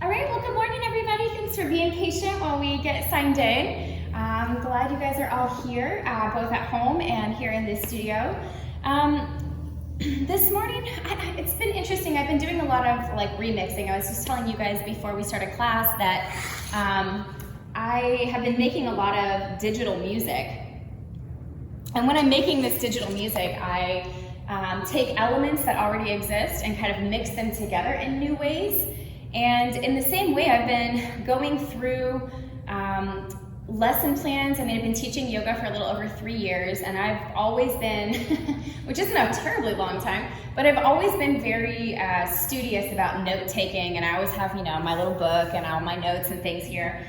All right, well, good morning, everybody. Thanks for being patient while we get signed in. I'm glad you guys are all here, both at home and here in this studio. This morning, it's been interesting. I've been doing a lot of remixing. I was just telling you guys before we started class that I have been making a lot of digital music. And when I'm making this digital music, I take elements that already exist and kind of mix them together in new ways. And in the same way, I've been going through lesson plans. I mean, I've been teaching yoga for a little over 3 years, and I've always been, which isn't a terribly long time, but I've always been very studious about note taking, and I always have, my little book and all my notes and things here.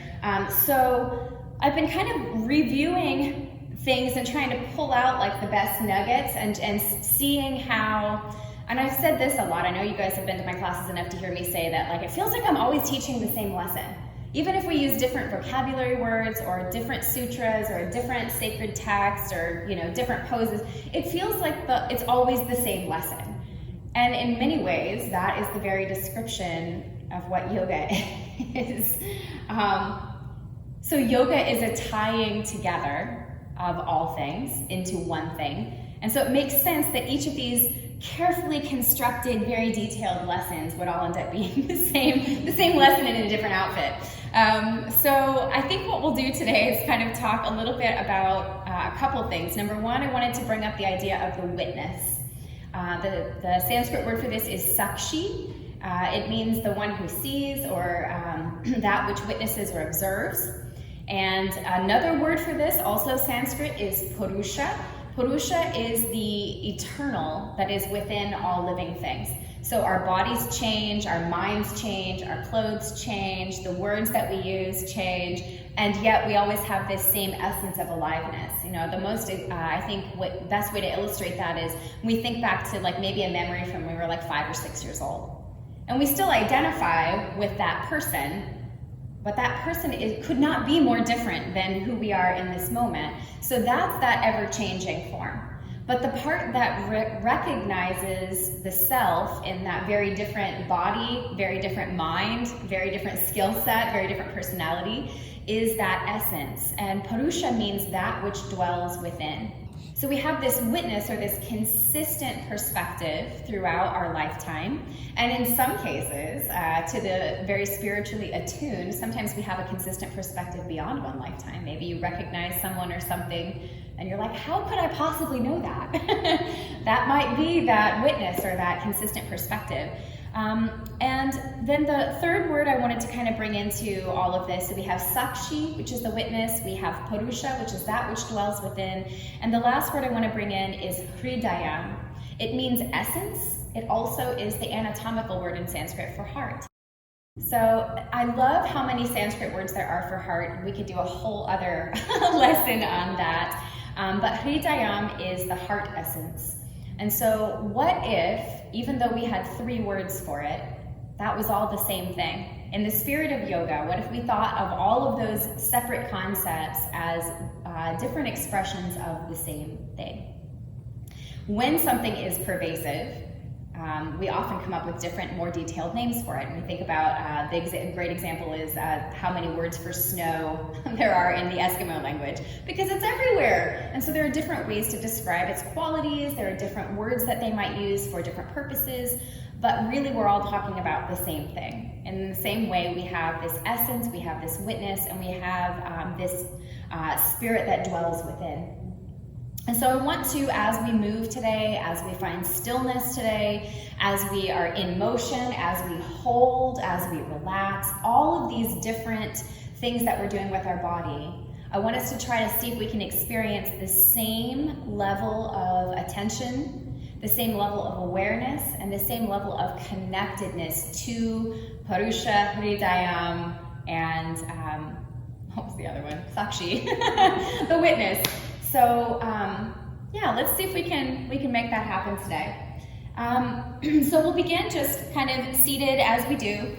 So I've been kind of reviewing things and trying to pull out the best nuggets and seeing how. And I've said this a lot. I know you guys have been to my classes enough to hear me say that it feels like I'm always teaching the same lesson. Even if we use different vocabulary words or different sutras or a different sacred text or different poses, it feels like it's always the same lesson. And in many ways, that is the very description of what yoga is. So yoga is a tying together of all things into one thing. And so it makes sense that each of these carefully constructed, very detailed lessons would all end up being the same lesson in a different outfit. So I think what we'll do today is kind of talk a little bit about a couple things. Number one, I wanted to bring up the idea of the witness. The Sanskrit word for this is sakshi. It means the one who sees or that which witnesses or observes. And another word for this, also Sanskrit, is purusha. Purusha is the eternal that is within all living things. So our bodies change, our minds change, our clothes change, the words that we use change, and yet we always have this same essence of aliveness. The most, I think, best way to illustrate that is we think back to maybe a memory from when we were 5 or 6 years old. And we still identify with that person, but that person could not be more different than who we are in this moment. So that's that ever-changing form. But the part that recognizes the self in that very different body, very different mind, very different skill set, very different personality is that essence. And purusha means that which dwells within. So we have this witness or this consistent perspective throughout our lifetime. And in some cases, to the very spiritually attuned, sometimes we have a consistent perspective beyond one lifetime. Maybe you recognize someone or something and you're like, how could I possibly know that? That might be that witness or that consistent perspective. And then the third word I wanted to kind of bring into all of this, so we have sakshi, which is the witness, we have purusha, which is that which dwells within, and the last word I want to bring in is hridayam. It means essence. It also is the anatomical word in Sanskrit for heart. So I love how many Sanskrit words there are for heart. We could do a whole other lesson on that. But hridayam is the heart essence. And so what if, even though we had 3 words for it, that was all the same thing? In the spirit of yoga, what if we thought of all of those separate concepts as different expressions of the same thing? When something is pervasive, we often come up with different, more detailed names for it. And we think about, a great example is how many words for snow there are in the Eskimo language, because it's everywhere. And so there are different ways to describe its qualities. There are different words that they might use for different purposes, but really we're all talking about the same thing. And in the same way, we have this essence, we have this witness, and we have this spirit that dwells within. And so I want to, as we move today, as we find stillness today, as we are in motion, as we hold, as we relax, all of these different things that we're doing with our body, I want us to try to see if we can experience the same level of attention, the same level of awareness, and the same level of connectedness to purusha, hridayam, and what was the other one? Sakshi, the witness. So let's see if we can make that happen today. So we'll begin just kind of seated as we do.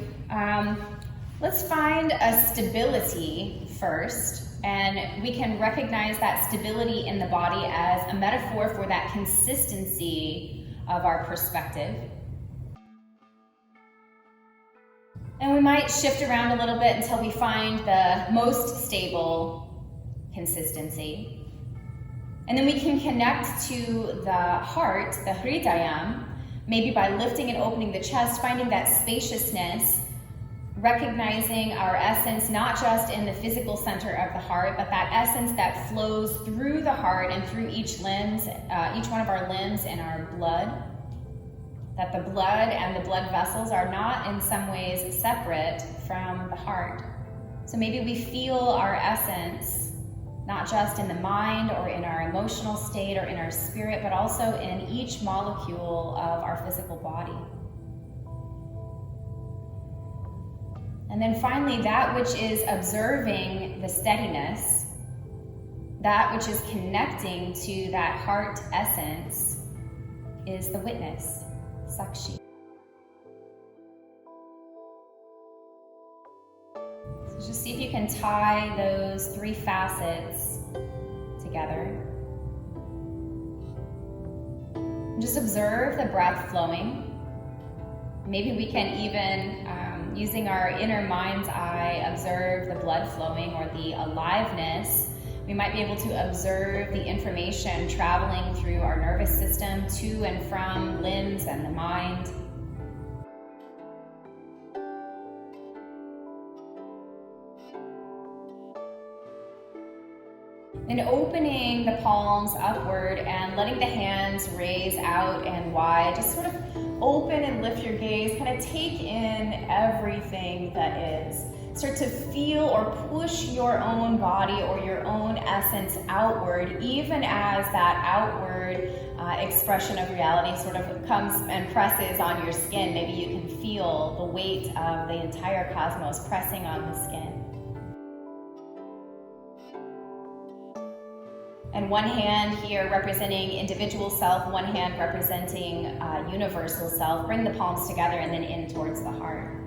Let's find a stability first, and we can recognize that stability in the body as a metaphor for that consistency of our perspective. And we might shift around a little bit until we find the most stable consistency. And then we can connect to the heart, the hridayam, maybe by lifting and opening the chest, finding that spaciousness, recognizing our essence not just in the physical center of the heart, but that essence that flows through the heart and through each one of our limbs and our blood. That the blood and the blood vessels are not in some ways separate from the heart. So maybe we feel our essence not just in the mind or in our emotional state or in our spirit, but also in each molecule of our physical body. And then finally, that which is observing the steadiness, that which is connecting to that heart essence, is the witness, sakshi. So just see if you can tie those three facets together. And just observe the breath flowing. Maybe we can even, using our inner mind's eye, observe the blood flowing or the aliveness. We might be able to observe the information traveling through our nervous system to and from limbs and the mind. Then opening the palms upward and letting the hands raise out and wide. Just sort of open and lift your gaze. Kind of take in everything that is. Start to feel or push your own body or your own essence outward, even as that outward expression of reality sort of comes and presses on your skin. Maybe you can feel the weight of the entire cosmos pressing on the skin. And one hand here representing individual self, one hand representing universal self. Bring the palms together and then in towards the heart.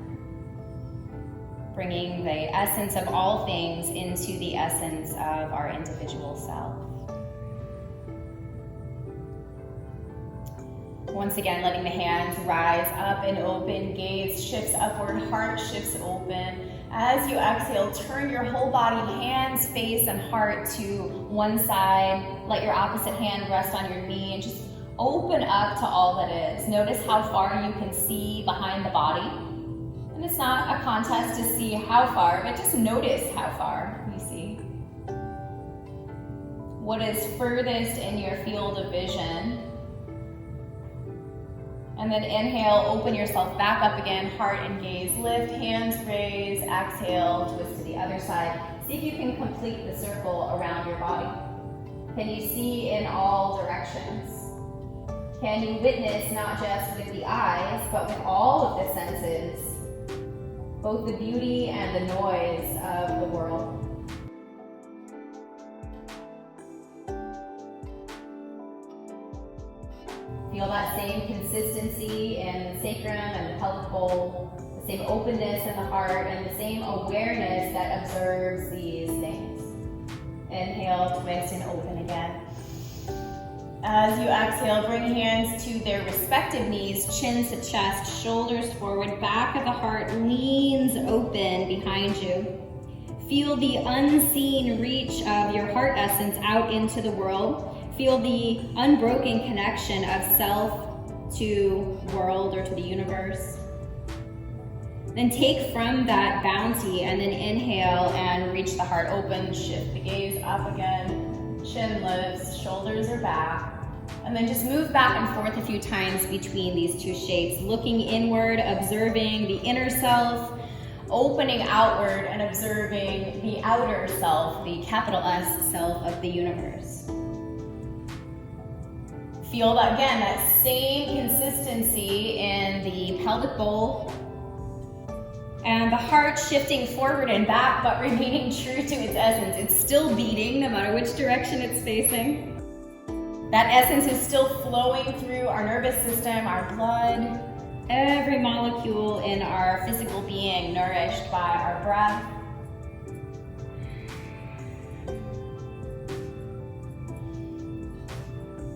Bringing the essence of all things into the essence of our individual self. Once again, letting the hands rise up and open, gaze shifts upward, heart shifts open. As you exhale, turn your whole body, hands, face, and heart to one side. Let your opposite hand rest on your knee and just open up to all that is. Notice how far you can see behind the body. And it's not a contest to see how far, but just notice how far you see. What is furthest in your field of vision. And then inhale, open yourself back up again, heart and gaze, lift, hands raise, exhale, twist to the other side. See if you can complete the circle around your body. Can you see in all directions? Can you witness not just with the eyes, but with all of the senses, both the beauty and the noise of the world? Feel that same consistency in the sacrum and the pelvic bowl, the same openness in the heart, and the same awareness that observes these things. Inhale, twist, and open again. As you exhale, bring hands to their respective knees, chin to chest, shoulders forward, back of the heart leans open behind you. Feel the unseen reach of your heart essence out into the world. Feel the unbroken connection of self to world or to the universe. Then take from that bounty and then inhale and reach the heart open, shift the gaze up again, chin lifts, shoulders are back. And then just move back and forth a few times between these two shapes, looking inward, observing the inner self, opening outward and observing the outer self, the capital S self of the universe. Feel that again, that same consistency in the pelvic bowl and the heart shifting forward and back, but remaining true to its essence. It's still beating no matter which direction it's facing. That essence is still flowing through our nervous system, our blood, every molecule in our physical being nourished by our breath.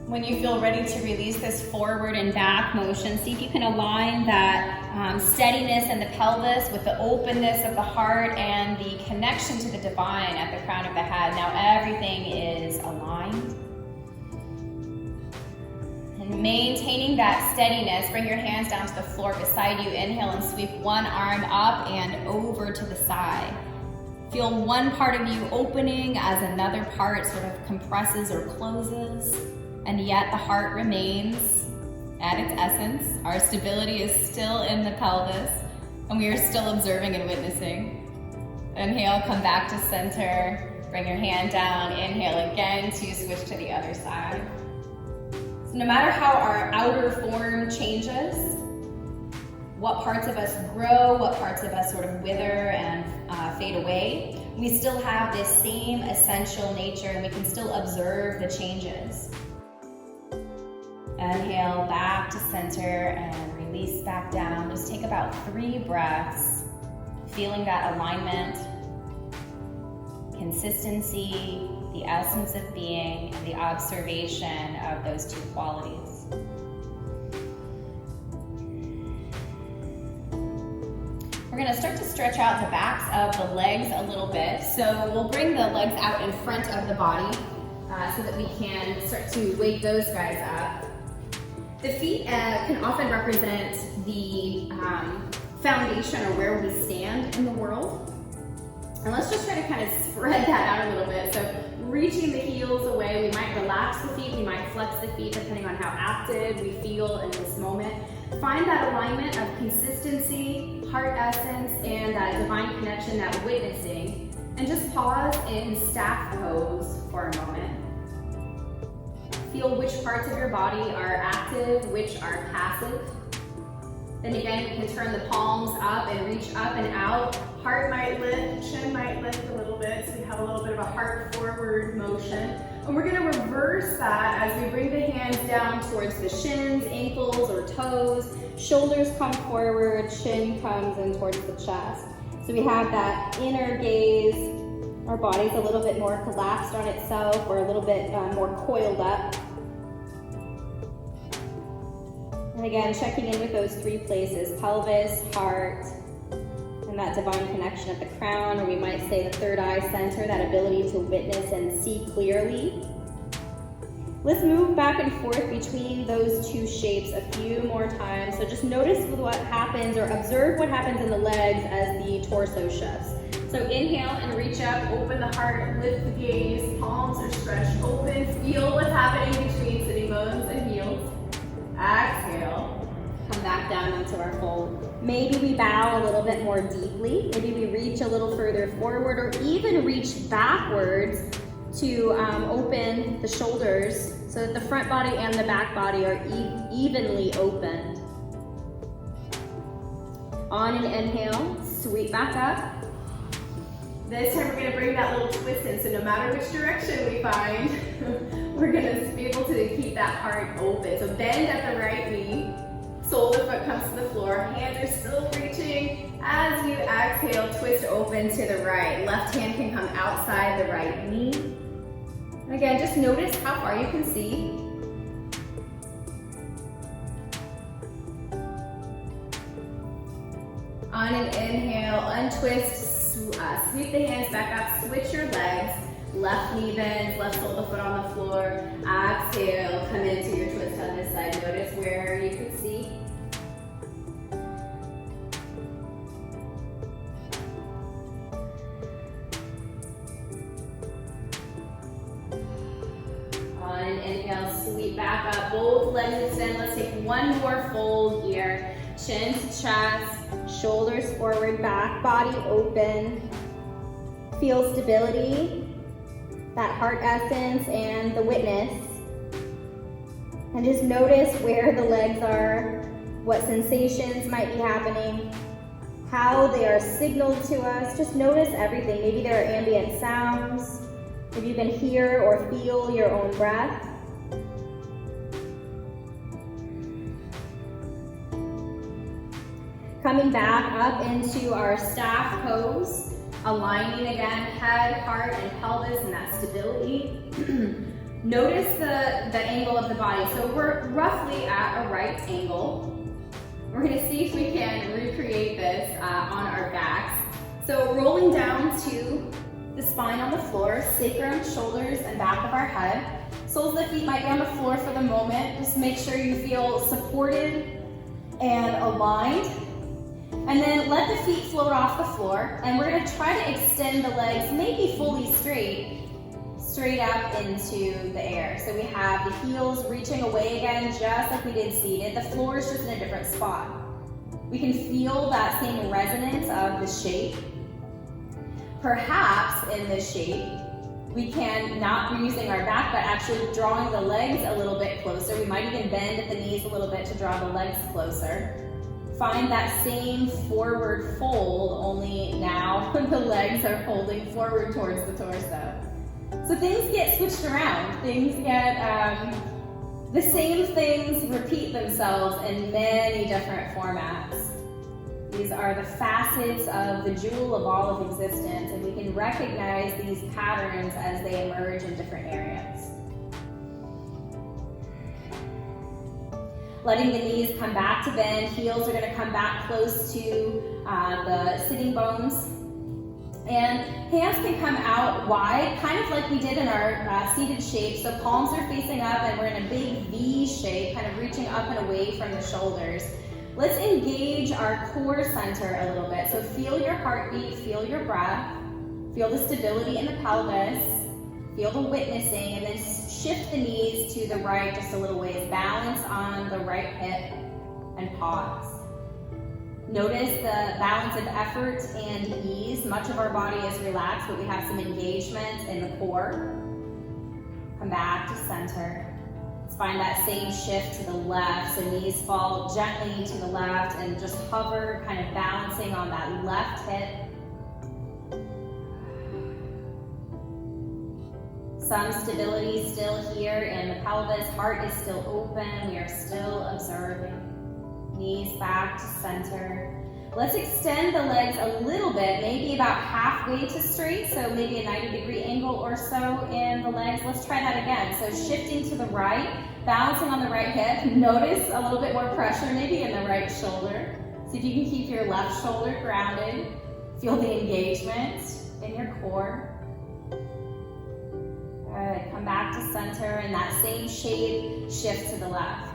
When you feel ready to release this forward and back motion, see if you can align that steadiness in the pelvis with the openness of the heart and the connection to the divine at the crown of the head. Now everything is aligned. And maintaining that steadiness, bring your hands down to the floor beside you. Inhale and sweep one arm up and over to the side. Feel one part of you opening as another part sort of compresses or closes. And yet the heart remains at its essence. Our stability is still in the pelvis, and we are still observing and witnessing. Inhale, come back to center. Bring your hand down. Inhale again to switch to the other side. So no matter how our outer form changes, what parts of us grow, what parts of us sort of wither and fade away, we still have this same essential nature, and we can still observe the changes. Inhale back to center and release back down. Just take about 3 breaths, feeling that alignment, consistency, the essence of being, and the observation of those 2 qualities. We're gonna start to stretch out the backs of the legs a little bit. So we'll bring the legs out in front of the body so that we can start to wake those guys up. The feet can often represent the foundation or where we stand in the world. And let's just try to kind of spread that out a little bit. So reaching the heels away, we might relax the feet, we might flex the feet depending on how active we feel in this moment. Find that alignment of consistency, heart essence, and that divine connection, that witnessing. And just pause in staff pose for a moment. Feel which parts of your body are active, which are passive. Then again, you can turn the palms up and reach up and out. Heart might lift, chin might lift a little bit, so we have a little bit of a heart forward motion. And we're gonna reverse that as we bring the hands down towards the shins, ankles, or toes. Shoulders come forward, chin comes in towards the chest. So we have that inner gaze. Our body's a little bit more collapsed on itself, or a little bit more coiled up. And again, checking in with those 3 places, pelvis, heart, and that divine connection at the crown, or we might say the third eye center, that ability to witness and see clearly. Let's move back and forth between those 2 shapes a few more times. So just notice what happens, or observe what happens in the legs as the torso shifts. So inhale and reach up, open the heart, lift the gaze, palms are stretched open, feel what's happening between sitting bones and heels. Exhale, come back down into our fold. Maybe we bow a little bit more deeply. Maybe we reach a little further forward, or even reach backwards to open the shoulders so that the front body and the back body are evenly opened. On an inhale, sweep back up. This time we're gonna bring that little twist in, so no matter which direction we find, we're gonna be able to keep that heart open. So bend at the right knee, sole of the foot comes to the floor, hands are still reaching. As you exhale, twist open to the right. Left hand can come outside the right knee. And again, just notice how far you can see. On an inhale, untwist, sweep the hands back up, switch your legs, left knee bends, left sole of the foot on the floor. Exhale, come into your twist on this side. Notice where you can see. On an inhale, sweep back up, both legs extend. Let's take one more fold here. Chin to chest, shoulders forward, back body open. Feel stability, that heart essence, and the witness. And just notice where the legs are, what sensations might be happening, how they are signaled to us. Just notice everything. Maybe there are ambient sounds. Maybe you can hear or feel your own breath. Coming back up into our staff pose, aligning again, head, heart, and pelvis, and that stability. Notice the angle of the body. So we're roughly at a right angle. We're gonna see if we can recreate this on our backs. So rolling down to the spine on the floor, sacrum, shoulders, and back of our head. Soles of the feet might be on the floor for the moment. Just make sure you feel supported and aligned. And then let the feet float off the floor. And we're gonna try to extend the legs maybe fully straight up into the air. So we have the heels reaching away again, just like we did seated. The floor is just in a different spot. We can feel that same resonance of the shape. Perhaps in this shape, we can not be using our back, but actually drawing the legs a little bit closer. We might even bend at the knees a little bit to draw the legs closer. Find that same forward fold, only now the legs are folding forward towards the torso. So things get switched around. Things get, the same things repeat themselves in many different formats. These are the facets of the jewel of all of existence, and we can recognize these patterns as they emerge in different areas. Letting the knees come back to bend, heels are going to come back close to the sitting bones. And hands can come out wide, kind of like we did in our seated shape. So palms are facing up and we're in a big V shape, kind of reaching up and away from the shoulders. Let's engage our core center a little bit. So feel your heartbeat, feel your breath, feel the stability in the pelvis, feel the witnessing, and then shift the knees to the right just a little ways. Balance on the right hip and pause. Notice the balance of effort and ease. Much of our body is relaxed, but we have some engagement in the core. Come back to center. Let's find that same shift to the left. So knees fall gently to the left and just hover, kind of balancing on that left hip. Some stability still here in the pelvis. Heart is still open. We are still observing. Knees back to center. Let's extend the legs a little bit, maybe about halfway to straight, so maybe a 90-degree angle or so in the legs. Let's try that again. So shifting to the right, balancing on the right hip. Notice a little bit more pressure maybe in the right shoulder. See if you can keep your left shoulder grounded. Feel the engagement in your core. Good. Come back to center in that same shape, shift to the left.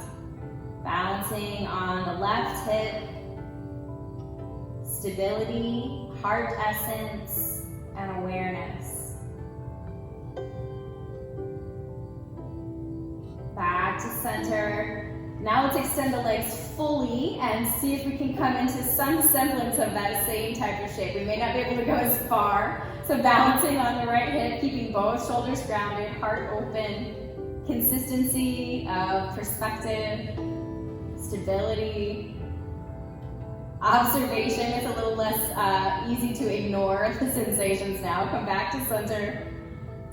Balancing on the left hip. Stability, heart essence, and awareness. Back to center. Now let's extend the legs fully and see if we can come into some semblance of that same type of shape. We may not be able to go as far. So balancing on the right hip, keeping both shoulders grounded, heart open, consistency of perspective, stability. Observation is a little less easy to ignore the sensations now. Come back to center.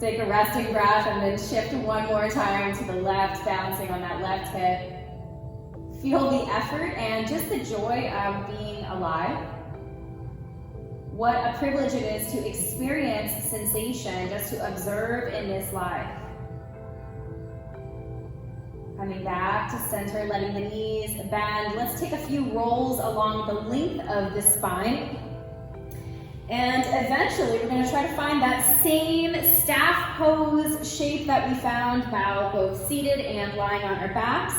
Take a resting breath and then shift one more time to the left, balancing on that left hip. Feel the effort and just the joy of being alive. What a privilege it is to experience sensation, just to observe in this life. Coming back to center, letting the knees bend. Let's take a few rolls along the length of the spine. And eventually we're going to try to find that same staff pose shape that we found while both seated and lying on our backs.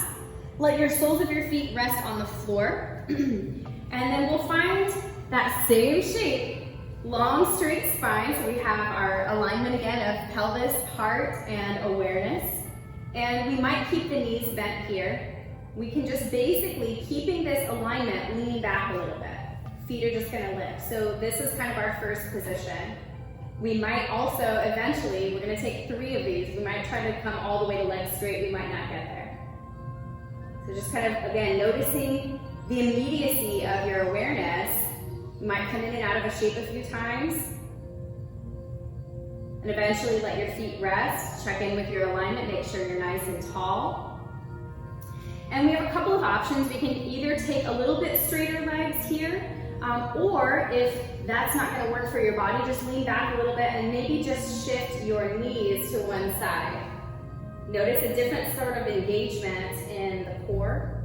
Let your soles of your feet rest on the floor. And then we'll find that same shape, long straight spine. So we have our alignment again of pelvis, heart, and awareness. And we might keep the knees bent here. We can just basically, keeping this alignment, lean back a little bit. Feet are just gonna lift. So this is kind of our first position. We might also, eventually, we're gonna take 3 of these. We might try to come all the way to legs straight. We might not get there. So just kind of, again, noticing the immediacy of your awareness. You might come in and out of a shape a few times. And eventually let your feet rest. Check in with your alignment, make sure you're nice and tall. And we have a couple of options. We can either take a little bit straighter legs here, or if that's not gonna work for your body, just lean back a little bit and maybe just shift your knees to one side. Notice a different sort of engagement in the core.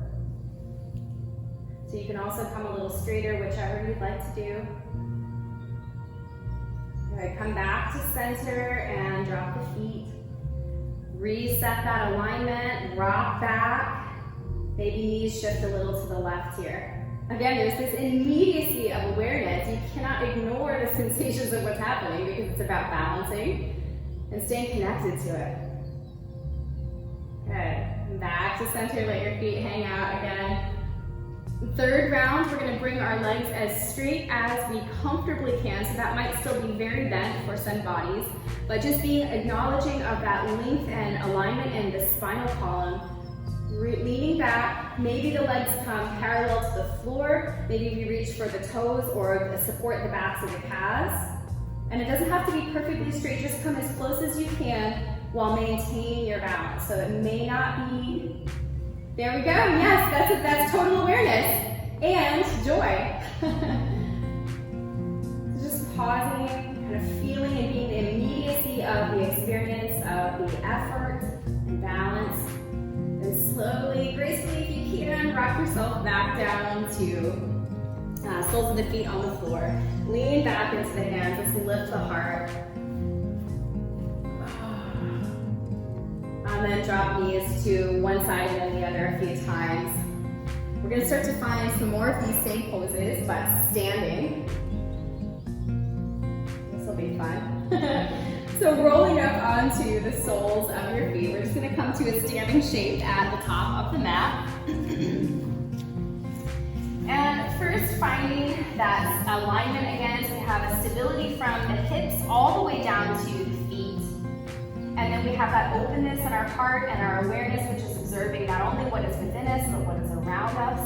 So you can also come a little straighter, whichever you'd like to do. All right, come back to center and drop the feet. Reset that alignment, rock back. Maybe knees shift a little to the left here. Again, there's this immediacy of awareness. You cannot ignore the sensations of what's happening because it's about balancing and staying connected to it. Good. Back to center, let your feet hang out again. Third round, we're gonna bring our legs as straight as we comfortably can, so that might still be very bent for some bodies, but just being acknowledging of that length and alignment in the spinal column. Leaning back, maybe the legs come parallel to the floor, maybe we reach for the toes or support the backs of the calves. And it doesn't have to be perfectly straight, just come as close as you can while maintaining your balance. So it may not be, there we go, yes, that's total awareness and joy. So just pausing, kind of feeling and being the immediacy of the experience of the effort and balance. And slowly, gracefully, if you can, rock yourself back down to soles of the feet on the floor. Lean back into the hands, let's lift the heart. And then drop knees to one side and then the other a few times. We're gonna start to find some more of these same poses, but standing. This will be fun. So rolling up onto the soles of your feet, we're just gonna come to a standing shape at the top of the mat. And first finding that alignment again, so we have a stability from the hips all the way down to the feet. And then we have that openness in our heart and our awareness, which is observing not only what is within us, but what is around us.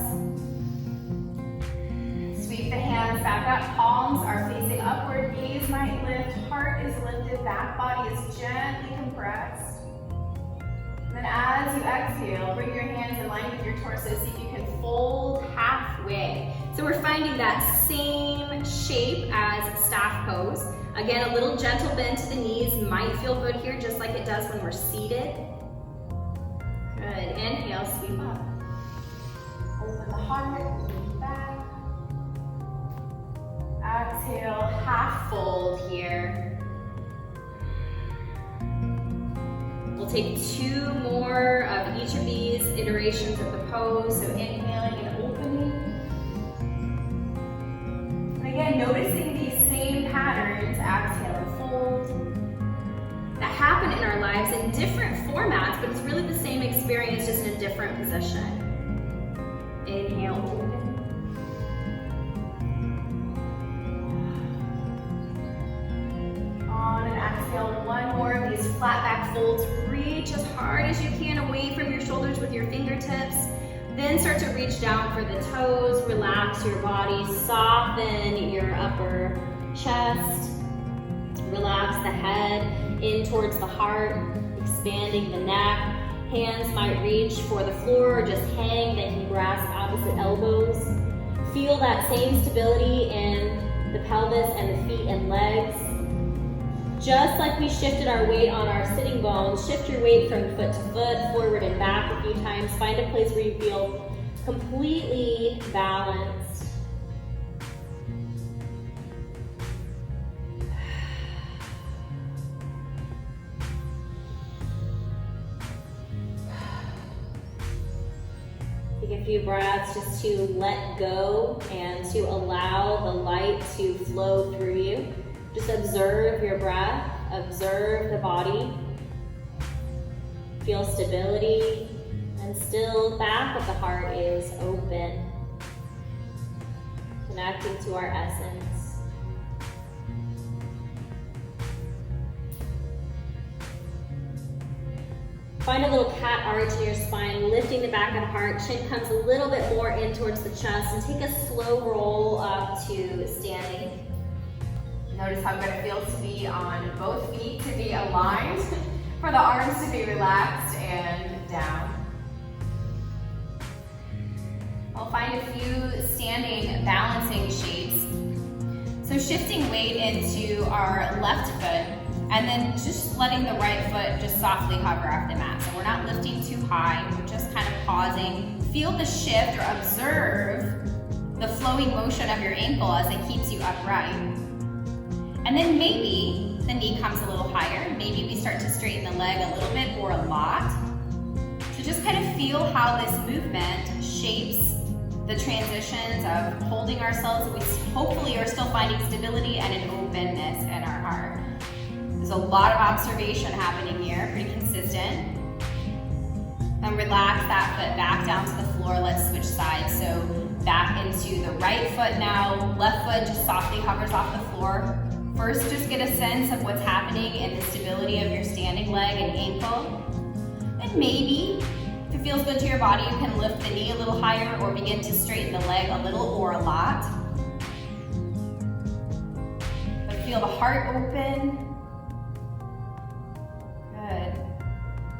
Sweep the hands back up, palms are facing upward, knees might lift, heart is lifted, back body is gently compressed. And then as you exhale, bring your hands in line with your torso, see if you can fold halfway. So we're finding that same shape as staff pose. Again, a little gentle bend to the knees might feel good here, just like it does when we're seated. Good, inhale, sweep up. Open the heart, lean back. Exhale, half fold here. We'll take 2 more of each of these iterations of the pose. So inhaling and opening. And again, noticing these same patterns, exhale and fold, that happen in our lives in different formats, but it's really the same experience, just in a different position. Inhale, open. On and exhale, 1 more of these flat back folds. Reach as hard as you can away from your shoulders with your fingertips. Then start to reach down for the toes, relax your body, soften your upper chest, relax the head in towards the heart, expanding the neck. Hands might reach for the floor or just hang, they can grasp opposite elbows. Feel that same stability in the pelvis and the feet and legs. Just like we shifted our weight on our sitting bones, shift your weight from foot to foot, forward and back a few times. Find a place where you feel completely balanced. Take a few breaths just to let go and to allow the light to flow through you. Just observe your breath, observe the body. Feel stability, and still back of the heart is open. Connecting to our essence. Find a little cat arch in your spine, lifting the back of the heart. Chin comes a little bit more in towards the chest, and take a slow roll up to standing. Notice how good it feels to be on both feet, to be aligned, for the arms to be relaxed and down. I'll find a few standing balancing shapes. So shifting weight into our left foot, And then just letting the right foot just softly hover off the mat. So we're not lifting too high, we're just kind of pausing. Feel the shift or observe the flowing motion of your ankle as it keeps you upright. And then maybe the knee comes a little higher. Maybe we start to straighten the leg a little bit or a lot. So just kind of feel how this movement shapes the transitions of holding ourselves. We hopefully are still finding stability and an openness in our heart. There's a lot of observation happening here, pretty consistent. And relax that foot back down to the floor. Let's switch sides. So back into the right foot now. Left foot just softly hovers off the floor. First, just get a sense of what's happening in the stability of your standing leg and ankle. And maybe, if it feels good to your body, you can lift the knee a little higher or begin to straighten the leg a little or a lot. But feel the heart open. Good.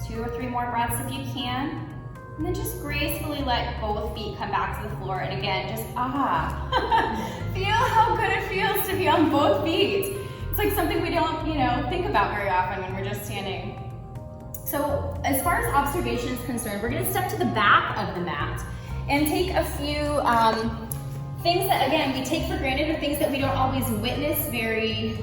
2 or 3 more breaths if you can. And then just gracefully let both feet come back to the floor. And again, just feel how good it feels to be on both feet. It's like something we don't, think about very often when we're just standing. So as far as observation is concerned, we're gonna step to the back of the mat and take a few things that, again, we take for granted or things that we don't always witness very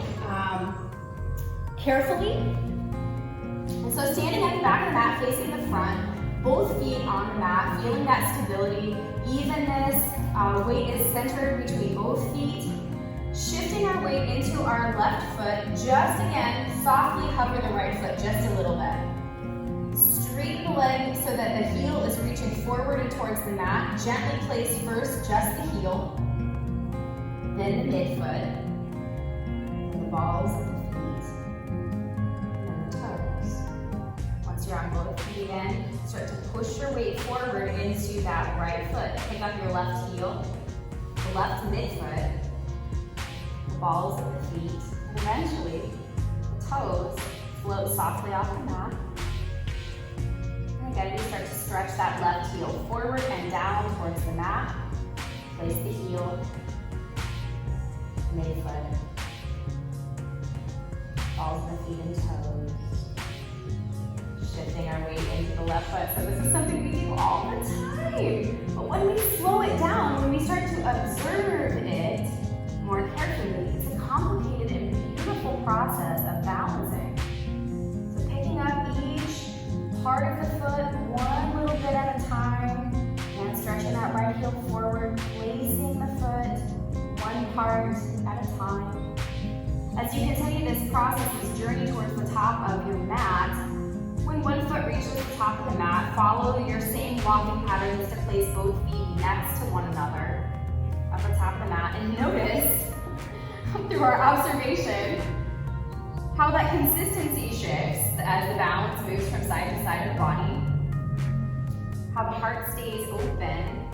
carefully. And so standing at the back of the mat, facing the front, both feet on the mat, feeling that stability, evenness, weight is centered between both feet. Shifting our weight into our left foot, just again, softly hover the right foot just a little bit. Straighten the leg so that the heel is reaching forward and towards the mat. Gently place first just the heel, then the midfoot, and the balls of the feet, and then the toes. Once you're on both feet again, start to push your weight forward into that right foot. Pick up your left heel, the left midfoot, the balls of the feet, and eventually the toes float softly off the mat. And again, we start to stretch that left heel forward and down towards the mat. Place the heel, midfoot, balls of the feet and toes. Shifting our weight into the left foot. So this is something we do all the time. But when we slow it down, when we start to observe it more carefully, it's a complicated and beautiful process of balancing. So picking up each part of the foot one little bit at a time, and stretching that right heel forward, placing the foot one part at a time. As you continue this process, this journey towards the top of your mat, when one foot reaches the top of the mat, follow your same walking pattern to place both feet next to one another up on top of the mat. And notice, through our observation, how that consistency shifts as the balance moves from side to side of the body. How the heart stays open.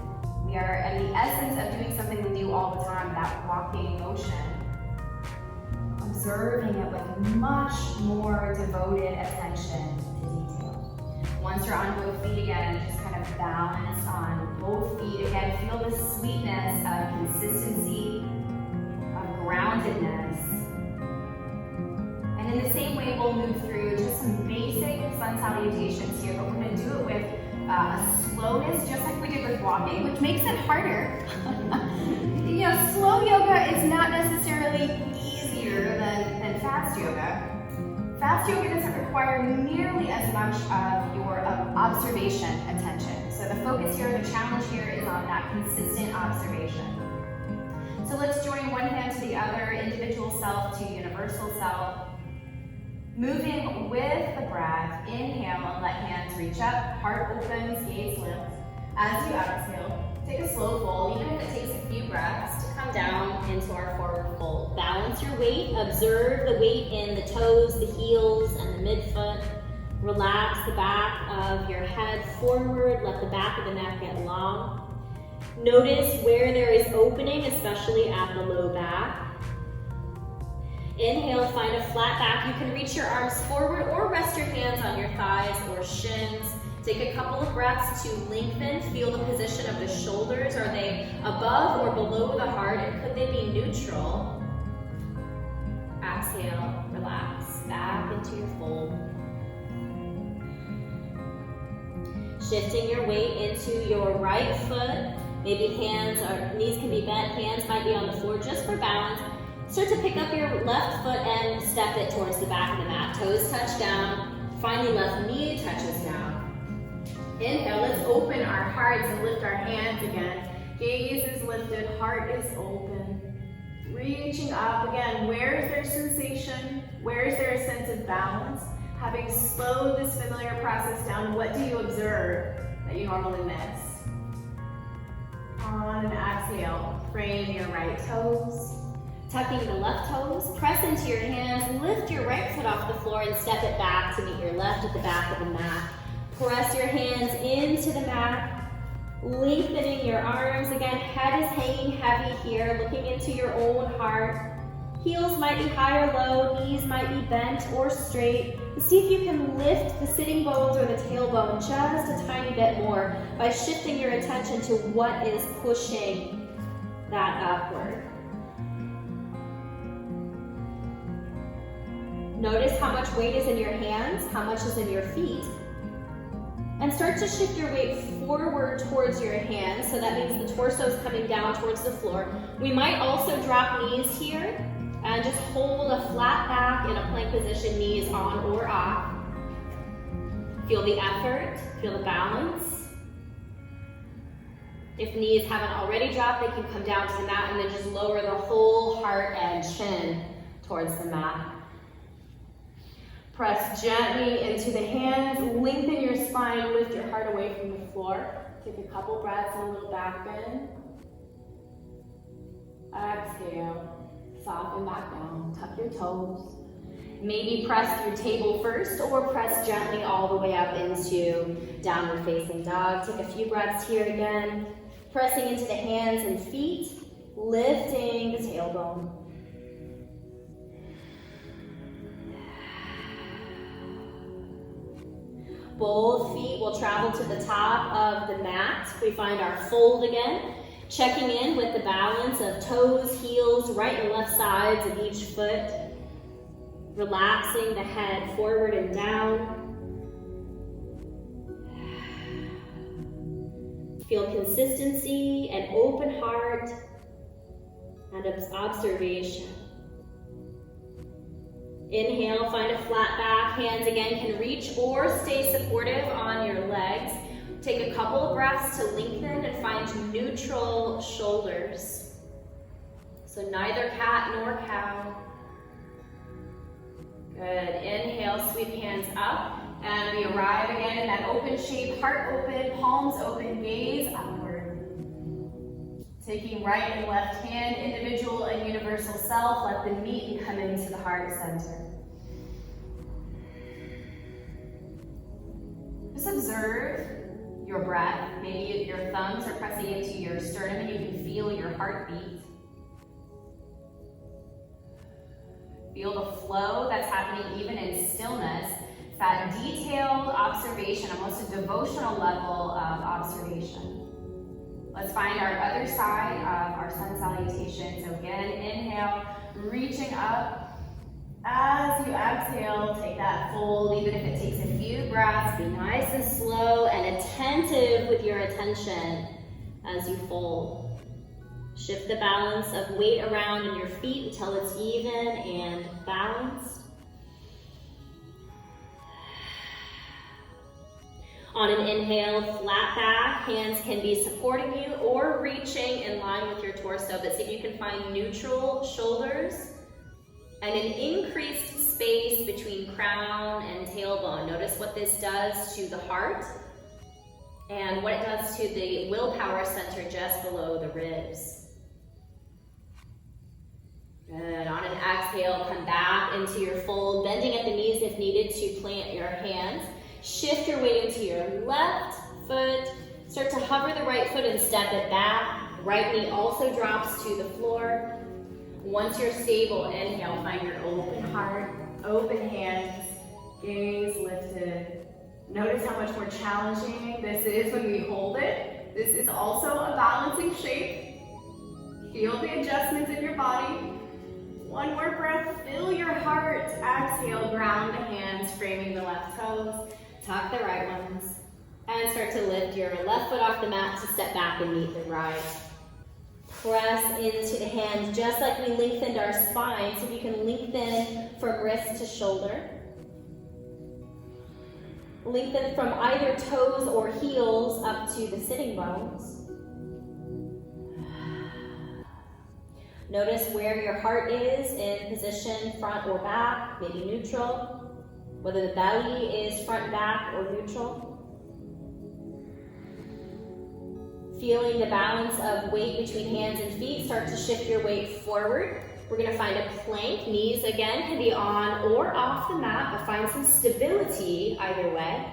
We are in the essence of doing something we do all the time, that walking motion. Observing it with much more devoted attention to detail. Once you're on both feet again, just kind of balance on both feet. Again, feel the sweetness of consistency, of groundedness. And in the same way, we'll move through just some basic sun salutations here, but we're going to do it with a slowness, just like we did with walking, which makes it harder. Slow yoga is not necessarily easier than fast yoga. Fast yoga doesn't require nearly as much of your observation attention. So the focus here, the challenge here is on that consistent observation. So let's join one hand to the other, individual self to universal self. Moving with the breath, inhale and let hands reach up, heart opens, gaze lifts. As you exhale, take a slow fold, even if it takes a few breaths, to come down into our forward fold. Balance your weight, observe the weight in the toes, the heels, and the midfoot. Relax the back of your head forward, let the back of the neck get long. Notice where there is opening, especially at the low back. Inhale, find a flat back. You can reach your arms forward or rest your hands on your thighs or shins. Take a couple of breaths to lengthen. Feel the position of the shoulders. Are they above or below the heart? And could they be neutral? exhale, relax back into your fold. Shifting your weight into your right foot. Maybe hands or knees can be bent, hands might be on the floor just for balance. Start to pick up your left foot and step it towards the back of the mat. Toes touch down. Finally, left knee touches down. Inhale, let's open our hearts and lift our hands again. Gaze is lifted, heart is open. Reaching up again. Where is there sensation? Where is there a sense of balance? Having slowed this familiar process down, what do you observe that you normally miss? On an exhale, frame your right toes. Tucking the left toes, press into your hands, lift your right foot off the floor and step it back to meet your left at the back of the mat. Press your hands into the mat, lengthening your arms. Again, head is hanging heavy here, looking into your own heart. Heels might be high or low, knees might be bent or straight. See if you can lift the sitting bones or the tailbone just a tiny bit more by shifting your attention to what is pushing that upward. Notice how much weight is in your hands, how much is in your feet. And start to shift your weight forward towards your hands, so that means the torso is coming down towards the floor. We might also drop knees here and just hold a flat back in a plank position, knees on or off. Feel the effort, feel the balance. If knees haven't already dropped, they can come down to the mat and then just lower the whole heart and chin towards the mat. Press gently into the hands, lengthen your spine, lift your heart away from the floor. Take a couple breaths and a little back bend. Exhale, soften back down, tuck your toes. Maybe press through table first or press gently all the way up into downward facing dog. Take a few breaths here again. Pressing into the hands and feet, lifting the tailbone. Both feet will travel to the top of the mat. We find our fold again. Checking in with the balance of toes, heels, right and left sides of each foot. Relaxing the head forward and down. Feel consistency, an open heart, and observation. Inhale, find a flat back. Hands again can reach or stay supportive on your legs. Take a couple of breaths to lengthen and find neutral shoulders. So neither cat nor cow. Good. Inhale, sweep hands up. And we arrive again in that open shape, heart open, palms open, gaze upward. Taking right and left hand, individual and universal self, let them meet and come into the heart center. Just observe your breath. Maybe your thumbs are pressing into your sternum and you can feel your heartbeat. Feel the flow that's happening even in stillness. It's that detailed observation, almost a devotional level of observation. Let's find our other side of our sun salutation. So again, inhale, reaching up. As you exhale, take that fold, even if it takes a few breaths. Be nice and slow and attentive with your attention as you fold. Shift the balance of weight around in your feet until it's even and balanced. On an inhale, flat back, hands can be supporting you or reaching in line with your torso, but see if you can find neutral shoulders and an increased space between crown and tailbone. Notice what this does to the heart and what it does to the willpower center just below the ribs. Good. On an exhale, come back into your fold, bending at the knees if needed to plant your hands. Shift your weight into your left foot. Start to hover the right foot and step it back. Right knee also drops to the floor. Once you're stable, inhale, find your open heart, open hands, gaze lifted. Notice how much more challenging this is when we hold it. This is also a balancing shape. Feel the adjustments in your body. One more breath, fill your heart. Exhale, ground the hands, framing the left toes. Tuck the right ones. And start to lift your left foot off the mat to step back and meet the right. Press into the hands just like we lengthened our spine. So if you can lengthen from wrist to shoulder. Lengthen from either toes or heels up to the sitting bones. Notice where your heart is in position, front or back, maybe neutral. Whether the belly is front, back, or neutral. Feeling the balance of weight between hands and feet, start to shift your weight forward. We're going to find a plank. Knees, again, can be on or off the mat, but find some stability either way.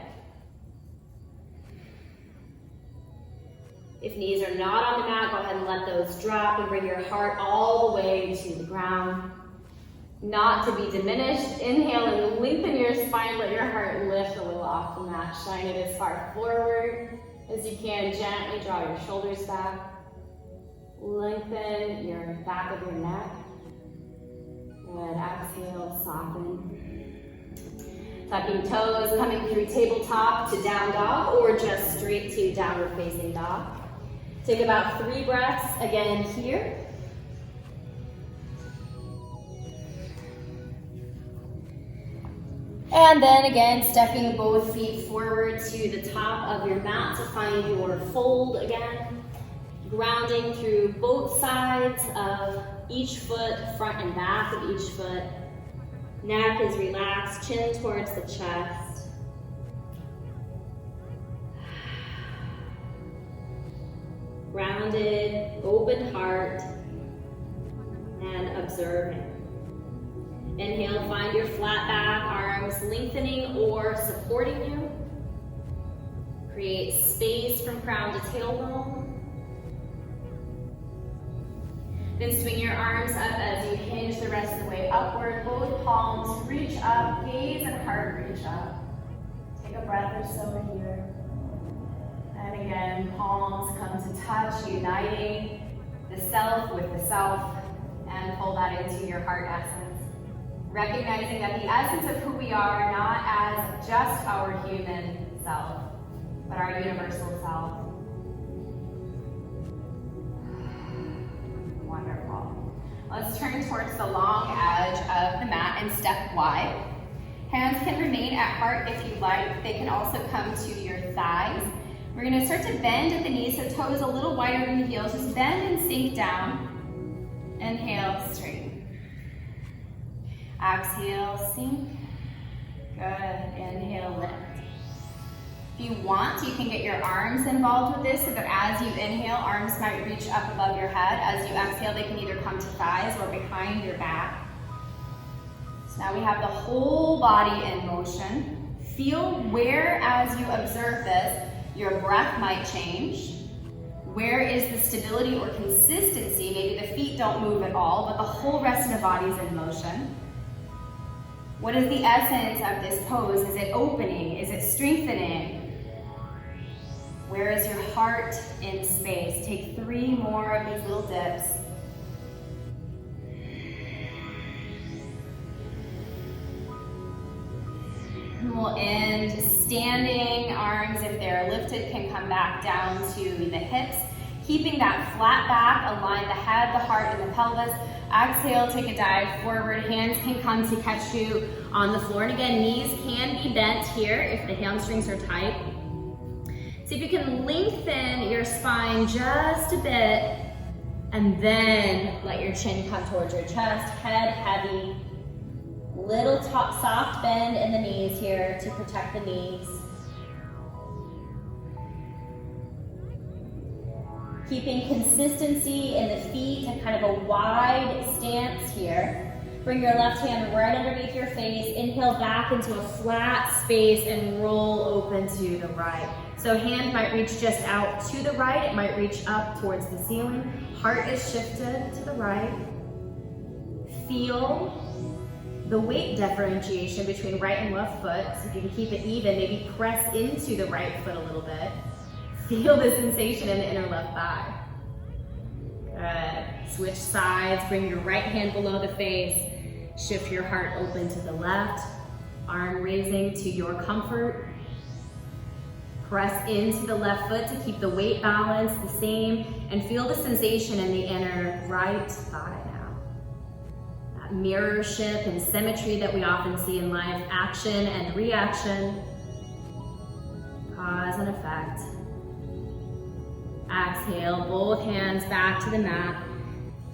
If knees are not on the mat, go ahead and let those drop and bring your heart all the way to the ground. Not to be diminished. Inhale and lengthen your spine. Let your heart lift a little off the mat. Shine it as far forward as you can. Gently draw your shoulders back. Lengthen your back of your neck. Good. Exhale, soften. Tucking toes, coming through tabletop to down dog or just straight to downward facing dog. Take about 3 breaths again here. And then again, stepping both feet forward to the top of your mat to find your fold again. Grounding through both sides of each foot, front and back of each foot. Neck is relaxed, chin towards the chest. Grounded, open heart, and observing. Inhale, find your flat back, arms lengthening or supporting you. Create space from crown to tailbone. Then swing your arms up as you hinge the rest of the way upward. Both palms reach up, gaze and heart reach up. Take a breath or so here. And again, palms come to touch, uniting the self with the self, and pull that into your heart essence. Recognizing that the essence of who we are, not as just our human self, but our universal self. Wonderful. Let's turn towards the long edge of the mat and step wide. Hands can remain at heart if you like. They can also come to your thighs. We're going to start to bend at the knees, so toes a little wider than the heels. Just bend and sink down. Inhale, straighten. Exhale, sink. Good. Inhale, lift. If you want, you can get your arms involved with this so that as you inhale, arms might reach up above your head. As you exhale, they can either come to thighs or behind your back. So now we have the whole body in motion. Feel where, as you observe this, your breath might change. Where is the stability or consistency? Maybe the feet don't move at all, but the whole rest of the body is in motion. What is the essence of this pose? Is it opening? Is it strengthening? Where is your heart in space? Take 3 more of these little dips. And we'll end standing. Arms, if they're lifted, can come back down to the hips. Keeping that flat back, align the head, the heart, and the pelvis. Exhale, take a dive forward. Hands can come to catch you on the floor. And again, knees can be bent here if the hamstrings are tight. See if you can lengthen your spine just a bit, and then let your chin come towards your chest, head heavy. Little soft bend in the knees here to protect the knees. Keeping consistency in the feet and kind of a wide stance here. Bring your left hand right underneath your face. Inhale back into a flat space and roll open to the right. So hand might reach just out to the right. It might reach up towards the ceiling. Heart is shifted to the right. Feel the weight differentiation between right and left foot. So if you can keep it even, maybe press into the right foot a little bit. Feel the sensation in the inner left thigh. Good. Switch sides, bring your right hand below the face. Shift your heart open to the left. Arm raising to your comfort. Press into the left foot to keep the weight balance the same and feel the sensation in the inner right thigh now. That mirrorship and symmetry that we often see in life, action and reaction. Cause and effect. Exhale, both hands back to the mat.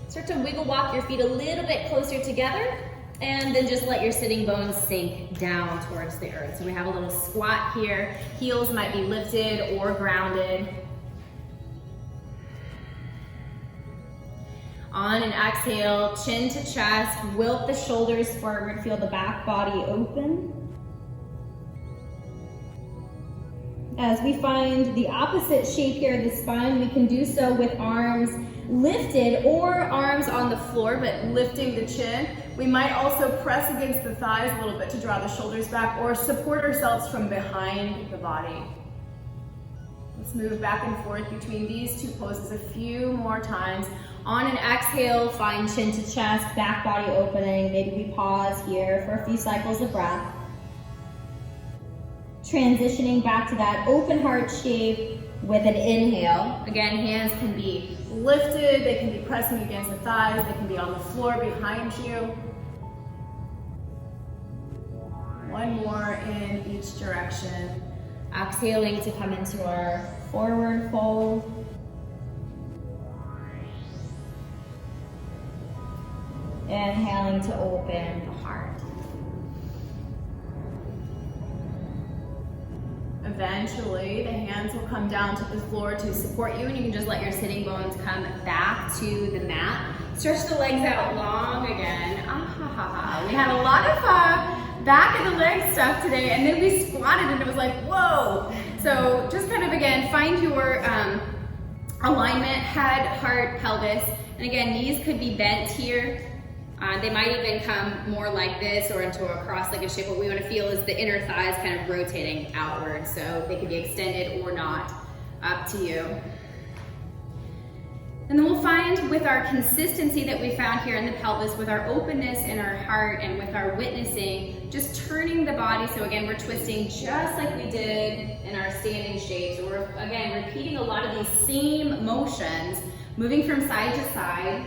Start to wiggle walk your feet a little bit closer together, and then just let your sitting bones sink down towards the earth. So we have a little squat here. Heels might be lifted or grounded. On an exhale, chin to chest, wilt the shoulders forward, feel the back body open. As we find the opposite shape here of the spine, we can do so with arms lifted or arms on the floor, but lifting the chin. We might also press against the thighs a little bit to draw the shoulders back or support ourselves from behind the body. Let's move back and forth between these two poses a few more times. On an exhale, find chin to chest, back body opening. Maybe we pause here for a few cycles of breath. Transitioning back to that open heart shape with an inhale. Again, hands can be lifted, they can be pressing against the thighs, they can be on the floor behind you. One more in each direction. Exhaling to come into our forward fold. Inhaling to open the heart. Eventually, the hands will come down to the floor to support you, and you can just let your sitting bones come back to the mat. Stretch the legs out long again. We had a lot of back of the leg stuff today, and then we squatted, and it was like, whoa. So just kind of, again, find your alignment, head, heart, pelvis. And again, knees could be bent here. They might even come more like this or into a cross-legged shape. What we want to feel is the inner thighs kind of rotating outward, so they can be extended or not, up to you. And then we'll find with our consistency that we found here in the pelvis, with our openness in our heart and with our witnessing, just turning the body. So again, we're twisting just like we did in our standing shapes. So we're, again, repeating a lot of these same motions, moving from side to side.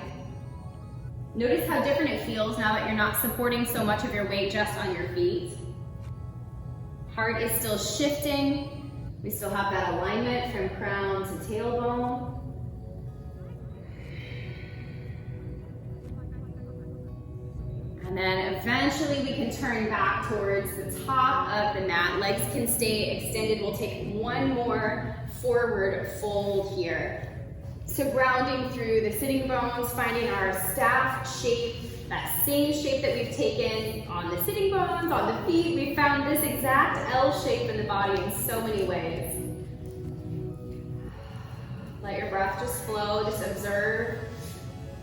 Notice how different it feels now that you're not supporting so much of your weight just on your feet. Heart is still shifting. We still have that alignment from crown to tailbone. And then eventually we can turn back towards the top of the mat. Legs can stay extended. We'll take one more forward fold here. So grounding through the sitting bones, finding our staff shape, that same shape that we've taken on the sitting bones, on the feet. We found this exact L shape in the body in so many ways. Let your breath just flow, just observe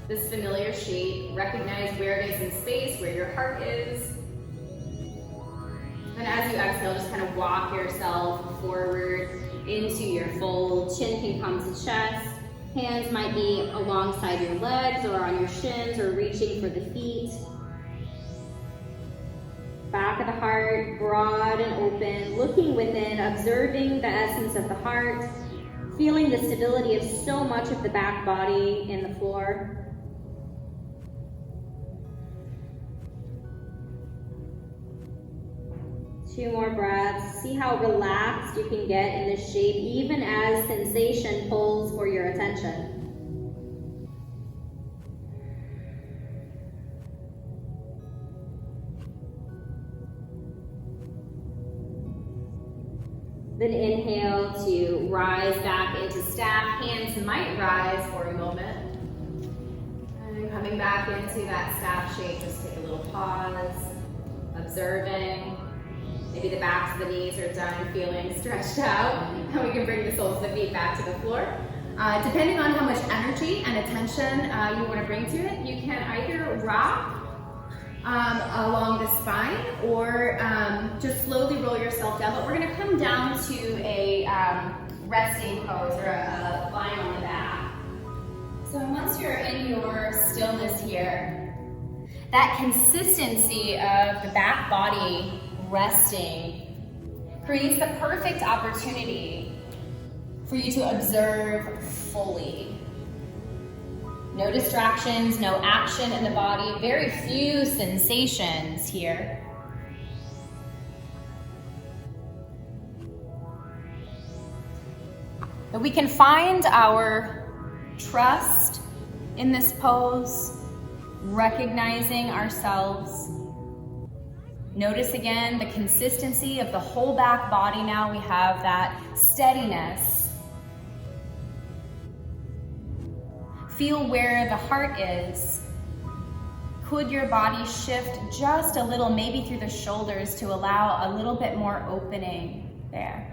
this familiar shape. Recognize where it is in space, where your heart is. And as you exhale, just kind of walk yourself forward into your fold. Chin can come to chest. Hands might be alongside your legs or on your shins or reaching for the feet. Back of the heart, broad and open, looking within, observing the essence of the heart, feeling the stability of so much of the back body in the floor. Two more breaths. See how relaxed you can get in this shape, even as sensation pulls for your attention. Then inhale to rise back into staff. Hands might rise for a moment. And then coming back into that staff shape, just take a little pause, observing. Maybe the backs of the knees are done feeling stretched out, and we can bring the soles of the feet back to the floor. Depending on how much energy and attention you want to bring to it, you can either rock along the spine or just slowly roll yourself down. But we're going to come down to a resting pose or a lying on the back. So once you're in your stillness here, that consistency of the back body resting creates the perfect opportunity for you to observe fully. No distractions, no action in the body, very few sensations here. But we can find our trust in this pose, recognizing ourselves. Notice again the consistency of the whole back body now. We have that steadiness. Feel where the heart is. Could your body shift just a little, maybe through the shoulders, to allow a little bit more opening there?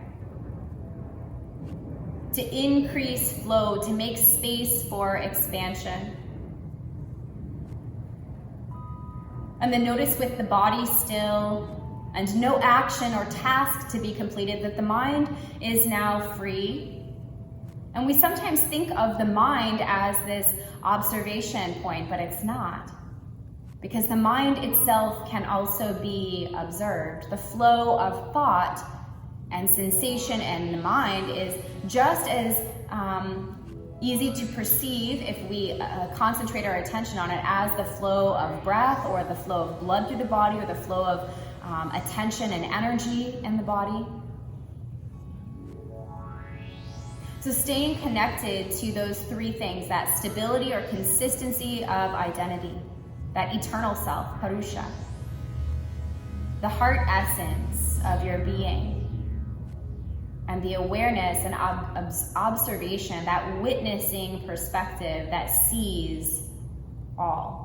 To increase flow, to make space for expansion. And then notice with the body still and no action or task to be completed that the mind is now free. And we sometimes think of the mind as this observation point, but it's not. Because the mind itself can also be observed. The flow of thought and sensation in the mind is just as easy to perceive if we concentrate our attention on it as the flow of breath or the flow of blood through the body or the flow of attention and energy in the body. So staying connected to those three things, that stability or consistency of identity, that eternal self, purusha, the heart essence of your being, and the awareness and observation, that witnessing perspective that sees all.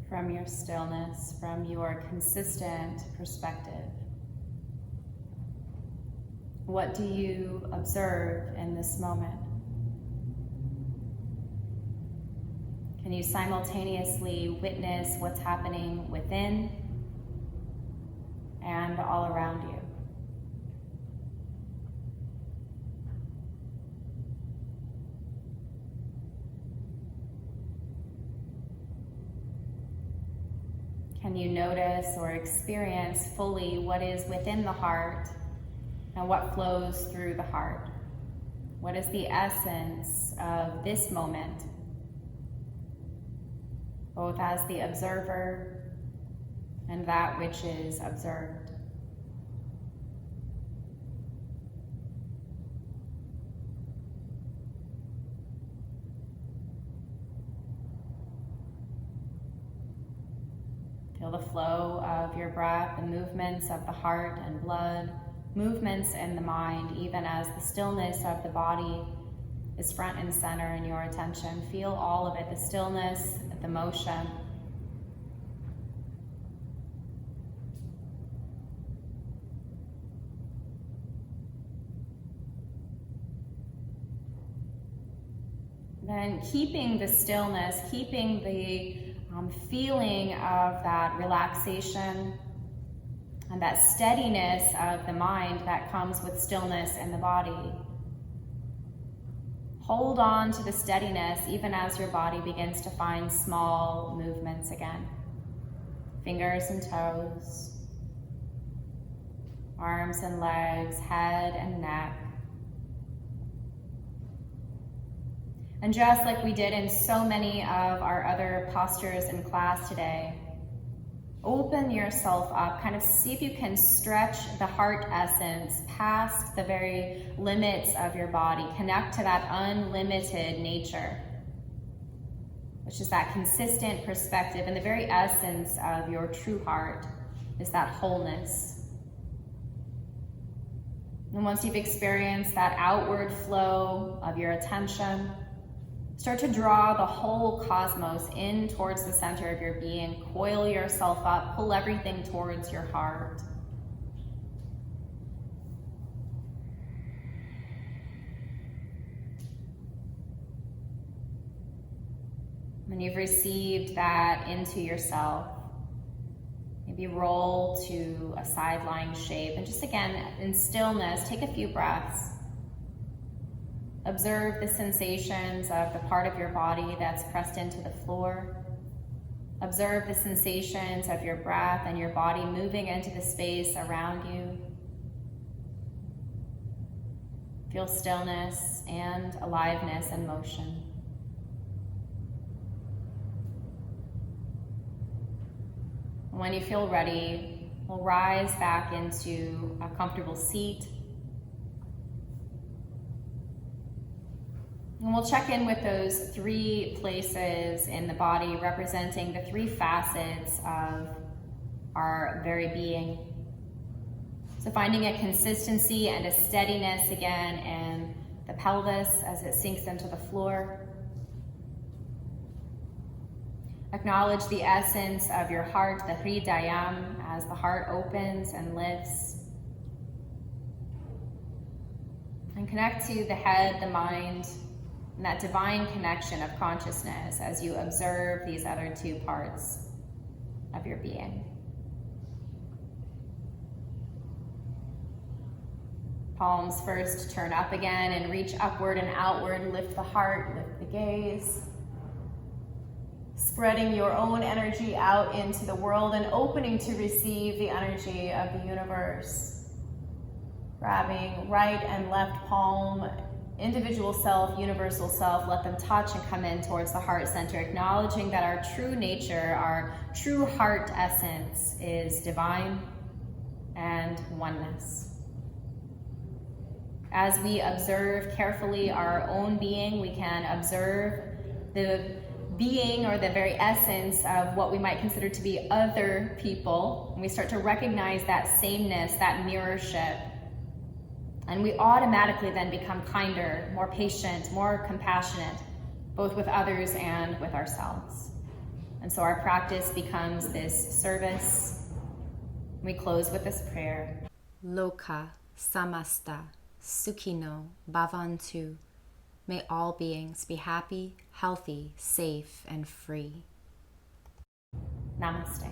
From your stillness, from your consistent perspective. What do you observe in this moment? Can you simultaneously witness what's happening within and all around you? Can you notice or experience fully what is within the heart and what flows through the heart? What is the essence of this moment, both as the observer and that which is observed? Feel the flow of your breath, the movements of the heart and blood, movements in the mind, even as the stillness of the body is front and center in your attention. Feel all of it, the stillness, the motion. Then keeping the stillness, keeping the feeling of that relaxation and that steadiness of the mind that comes with stillness in the body. Hold on to the steadiness even as your body begins to find small movements again. Fingers and toes, arms and legs, head and neck. And just like we did in so many of our other postures in class today, open yourself up, kind of see if you can stretch the heart essence past the very limits of your body. Connect to that unlimited nature, which is that consistent perspective, and the very essence of your true heart is that wholeness. And once you've experienced that outward flow of your attention, start to draw the whole cosmos in towards the center of your being. Coil yourself up, pull everything towards your heart. When you've received that into yourself, maybe roll to a sideline shape. And just again, in stillness, take a few breaths. Observe the sensations of the part of your body that's pressed into the floor. Observe the sensations of your breath and your body moving into the space around you. Feel stillness and aliveness and motion. When you feel ready, we'll rise back into a comfortable seat. And we'll check in with those 3 places in the body representing the 3 facets of our very being. So finding a consistency and a steadiness again in the pelvis as it sinks into the floor. Acknowledge the essence of your heart, the hridayam, as the heart opens and lifts. And connect to the head, the mind, and that divine connection of consciousness as you observe these other 2 parts of your being. Palms first turn up again and reach upward and outward. Lift the heart, lift the gaze. Spreading your own energy out into the world and opening to receive the energy of the universe. Grabbing right and left palm, individual self, universal self, let them touch and come in towards the heart center, acknowledging that our true nature, our true heart essence is divine and oneness. As we observe carefully our own being, we can observe the being or the very essence of what we might consider to be other people. And we start to recognize that sameness, that mirrorship. And we automatically then become kinder, more patient, more compassionate, both with others and with ourselves. And so our practice becomes this service. We close with this prayer. Loka samasta sukhino bhavantu. May all beings be happy, healthy, safe, and free. Namaste.